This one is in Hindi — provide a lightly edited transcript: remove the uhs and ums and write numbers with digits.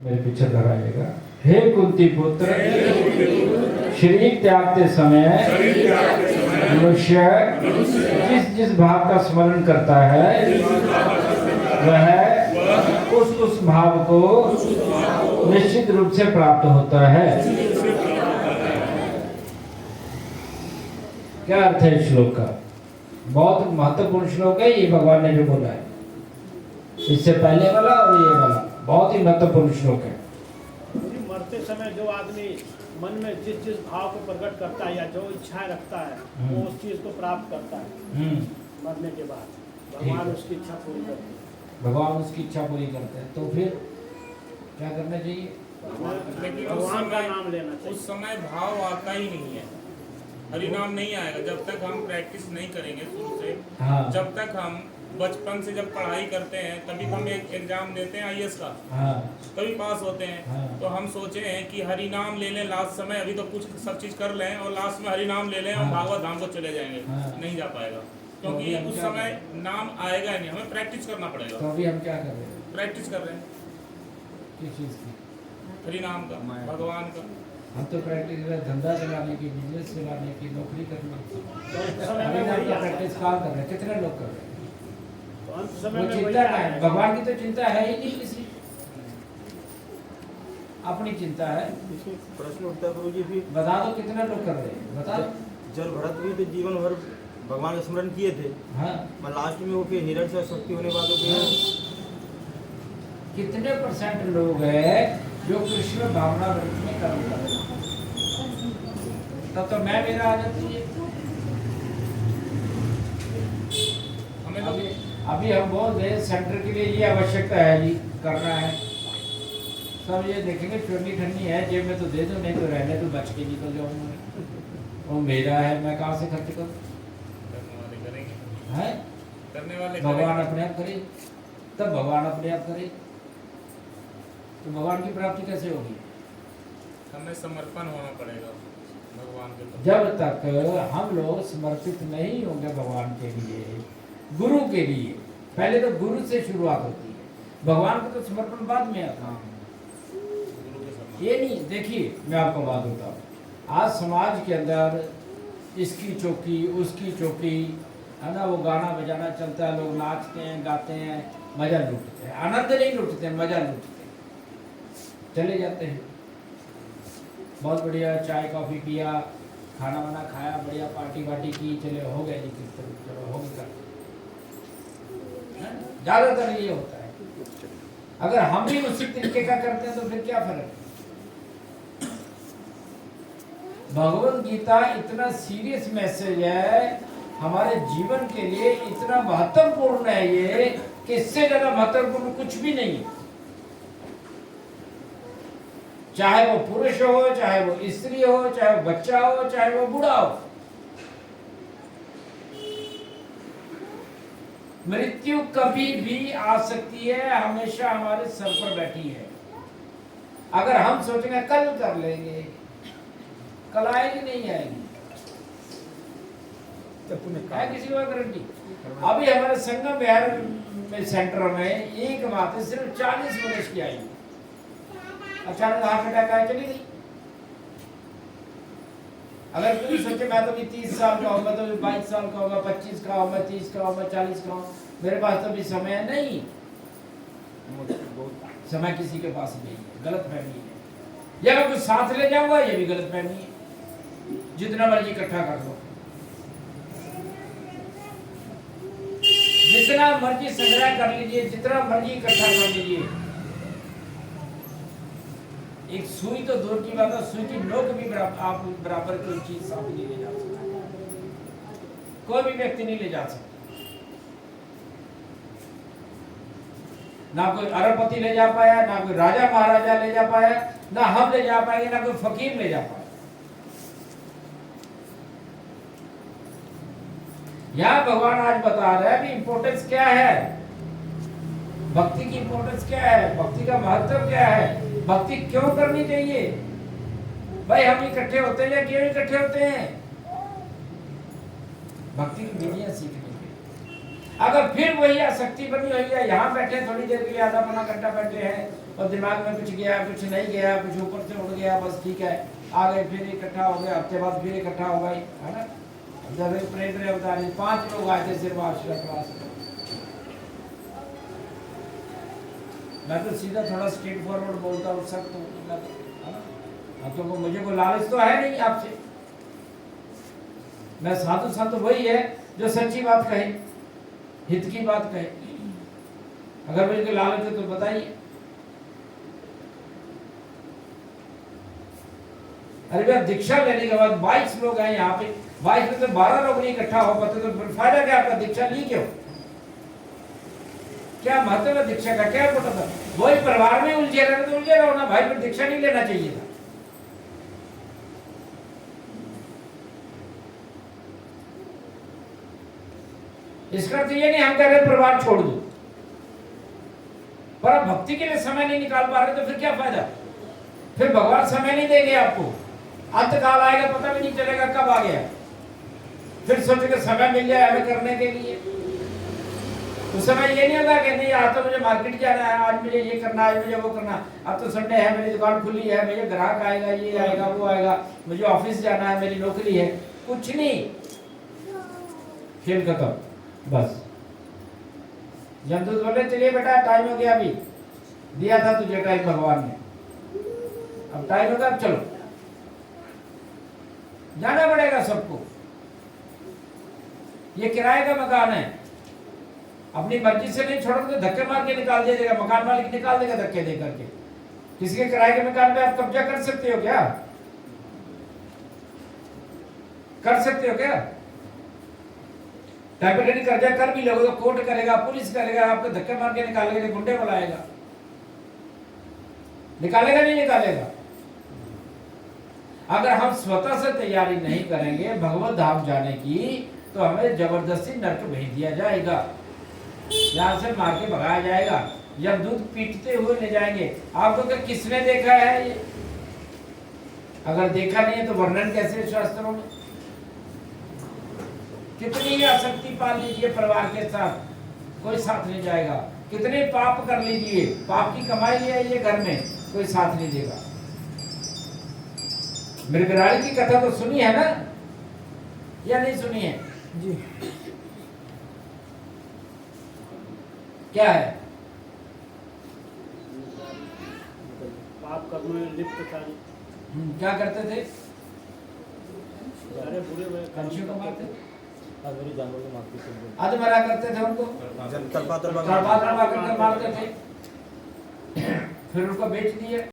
मेरे पीछे दोहराइएगा। हे कुंती पुत्र, शरीर त्यागते समय मनुष्य जिस जिस भाव का स्मरण करता है वह उस भाव को निश्चित रूप से प्राप्त होता है। क्या अर्थ है इस श्लोक का? बहुत महत्वपूर्ण श्लोक है ये, भगवान ने जो बोला है। इससे पहले वाला और ये वाला बहुत ही महत्वपूर्ण श्लोक है। मरते समय जो आदमी मन में जिस जिस भाव को प्रकट करता है या जो इच्छाएं रखता है वो उस चीज को प्राप्त करता है। मरने के बाद भगवान उसकी इच्छा पूरी करते हैं। भगवान उसकी इच्छा पूरी करते हैं। तो फिर क्या करना चाहिए? भगवान का नाम लेना चाहिए। उस समय भाव आता ही नहीं है, हरि नाम नहीं आएगा जब तक हम प्रैक्टिस नहीं करेंगे शुरू से। हाँ। जब तक हम बचपन से जब पढ़ाई करते हैं तभी हम एक एग्जाम देते हैं आईएएस का। हाँ। तभी पास होते हैं। हाँ। तो हम सोचे हैं कि हरि नाम ले लें लास्ट समय, अभी तो कुछ सब चीज कर लें और लास्ट में हरि नाम ले लें और हाँ। भागवत धाम को चले जाएंगे। हाँ। नहीं जा पाएगा क्योंकि तो उस समय नाम आएगा ही नहीं, हमें प्रैक्टिस करना पड़ेगा। तो अभी हम क्या कर रहे हैं? प्रैक्टिस कर रहे हैं किस चीज की? हरि नाम का, भगवान का। हम तो प्रैक्टिस कर रहे हैं धंधा चलाने की, बिजनेस चलाने की, नौकरी करने की। अभी हम तो प्रैक्टिस कहाँ कर रहे हैं? कितने लोग कर रहे हैं? वो चिंता है, भगवान की तो चिंता है ही नहीं किसी, अपनी चिंता है। प्रश्न उठता है गुरु जी, फिर बता दो कितने लोग कर रहे हैं, बता दो। जब भरत भी तो जीवन भर भगवान का स्मरण किए थे, हाँ। पर लास्ट में वो फिर हिरण से शक्ति होने बाद वो फिर कितने परसेंट लोग हैं जो कृष्ण भावना वृत्ति में कर्म कर रहे हैं? तब तो मैं मेरा आ जाती है। हमें तो अभी हम बोल रहे सेंटर के लिए ये आवश्यकता है जी, करना है। सब ये देखेंगे चुन्नी ठन्नी है जेब में तो दे दो, नहीं तो रहने तो बच के निकल जाऊंगा। वो मेरा है, मैं कहाँ से खर्च करूँ? करने वाले करेंगे, है करने वाले भगवान करेंगे। अपने आप करे, तब भगवान अपने आप करे तो भगवान की प्राप्ति कैसे होगी? हमें समर्पण होना पड़ेगा भगवान के प्रति। जब तक हम लोग समर्पित नहीं होंगे भगवान के लिए, गुरु के लिए, पहले तो गुरु से शुरुआत होती है, भगवान को तो समर्पण बाद में आता है। गुरु के सम्मान। ये नहीं, देखिए मैं आपको बात बताऊं, आज समाज के अंदर इसकी चौकी उसकी चौकी है ना, वो गाना बजाना चलता है, लोग नाचते हैं गाते हैं, मजा लूटते हैं, आनंद नहीं लूटते हैं, मजा लूटते हैं, चले जाते हैं। बहुत बढ़िया चाय कॉफी पिया, खाना वाना खाया, बढ़िया पार्टी वार्टी की, चले हो गए जी कीर्तन, चलो हो गया। ज्यादातर ये होता है। अगर हम भी उसी तरीके का करते हैं तो फिर क्या फर्क है? भगवत गीता इतना सीरियस मैसेज है, हमारे जीवन के लिए इतना महत्वपूर्ण है ये, कि इससे ज्यादा महत्वपूर्ण कुछ भी नहीं है। चाहे वो पुरुष हो, चाहे वो स्त्री हो, चाहे वो बच्चा हो, चाहे वो बूढ़ा हो, मृत्यु कभी भी आ सकती है, हमेशा हमारे सर पर बैठी है। अगर हम सोचेंगे कल कर लेंगे, कल आएगी नहीं आएगी, है किसी को गारंटी? अभी हमारे संगम विहार में सेंटर में एक बात है, सिर्फ 40 मनुष्य की आई, अचानक हार्ट अटैक आया, चली गई। अगर कोई सोचे मैं तो भी 30 साल का हूँ, मैं तो भी 22 साल का होगा, 25 का हूँ, मैं 30 का हूँ, मैं 40 का हूँ, मेरे पास तो भी समय नहीं। समय किसी के पास नहीं है, गलत फहमी है। या मैं कुछ साथ ले जाऊंगा, ये भी गलत फहमी है। जितना मर्जी इकट्ठा कर लो, जितना मर्जी संग्रह कर लीजिए, जितना मर्जी इकट्ठा कर लीजिए, एक सुई तो दूर की बात है, सुई की नोक भी आप बराबर कोई चीज साथ नहीं ले जा सकता, कोई भी व्यक्ति नहीं ले जा सकता। ना कोई अरबपति ले जा पाया, ना कोई राजा महाराजा ले जा पाया, ना हम ले जा पाएंगे, ना कोई फकीर ले जा पाया। यहां भगवान आज बता रहे हैं कि इंपॉर्टेंस क्या है, भक्ति की इंपॉर्टेंस क्या है, भक्ति का महत्व क्या है, भक्ति क्यों करनी चाहिए। भाई हम इकट्ठे होते हैं या क्यों इकट्ठे होते हैं? भक्ति की विधियां सीखने के। अगर फिर वही आसक्ति बनी हुई है, यहाँ बैठे थोड़ी देर के लिए, आधा पौना घंटा बैठे हैं, और दिमाग में कुछ गया, कुछ नहीं गया, कुछ ऊपर से उड़ गया, बस ठीक है, आ गए, फिर इकट्ठा हो गए, हफ्ते बाद फिर इकट्ठा हो गए, है ना। जब एक प्रेम रे बता रही 5 लोग आए थे सिर्फ आश्रय क्लास में। मैं तो सीधा थोड़ा स्ट्रेट फॉरवर्ड बोलता हूँ, सख्त तो है ना। अब तो मुझे कोई लालच तो है नहीं आपसे। मैं साधु संत वही है जो सच्ची बात कहे, हित की बात कहे। अगर मुझे लालच है तो बताइए। अरे भैया दीक्षा लेने के बाद 22 लोग हैं यहाँ पे, 22 में से 12 लोग नहीं इकट्ठा हो पाते तो फिर फायदा क्या आपका? दीक्षा ली क्यों? क्या महत्व है दीक्षा का? क्या पता था? वही परिवार में उलझे रहे तो उलझे रहो ना भाई, फिर दीक्षा नहीं लेना चाहिए था। इसका अर्थ ये नहीं हम कह रहे परिवार छोड़ दो, पर आप भक्ति के लिए समय नहीं निकाल पा रहे तो फिर क्या फायदा? फिर भगवान समय नहीं देंगे आपको, अंत काल आएगा पता भी नहीं चलेगा कब आ गया। फिर सोचे कि समय मिल जाए हमें करने के लिए, उस समय ये नहीं होगा कि नहीं आज तो मुझे मार्केट जाना है, आज मुझे ये करना है, आज मुझे वो करना, अब तो संडे है, मेरी दुकान खुली है, मेरे ग्राहक आएगा, ये आएगा, वो आएगा, मुझे ऑफिस जाना है, मेरी नौकरी है, कुछ नहीं, खेल खत्म बस। जमदूत बोले चलिए बेटा टाइम हो गया, अभी दिया था तुझे टाइम भगवान ने, अब टाइम होगा, अब चलो जाना पड़ेगा सबको। ये किराए का मकान है, अपनी मर्जी से नहीं छोड़ोगे तो धक्के मार के निकाल दे देगा, मकान मालिक निकाल देगा धक्के दे करके। किसी के किराए के मकान पे आप कब्जा कर सकते हो क्या? कर सकते हो क्या? टेम्परेरी कर्जा कर भी लोगे तो कोर्ट करेगा, पुलिस करेगा, आपको धक्के मार के निकालेगा, गुंडे बुलाएगा, निकालेगा नहीं निकालेगा? अगर हम स्वतः से तैयारी नहीं करेंगे भगवत धाम जाने की तो हमें जबरदस्ती नरक भेज दिया जाएगा, यहां से मार के भगाया जाएगा, जब दूध पीटते हुए ले जाएंगे। आपको तो किसने देखा है ये? अगर देखा नहीं है तो वर्णन कैसे शास्त्रों में? कितनी आसक्ति पाल लीजिए परिवार के साथ, कोई साथ नहीं जाएगा। कितने पाप कर लीजिए, पाप की कमाई है ये घर में, कोई साथ नहीं देगा। मृगराड़ी की कथा तो सुनी है ना, या नहीं सुनी है जी? क्या है? पाप कर्म में लिप्त था। क्या करते थे? अरे बुरे पंछियों को मारते, जानवर को मारते थे, अधमरा करते थे उनको, तलपा करके मारते थे, फिर उनको बेच दिए।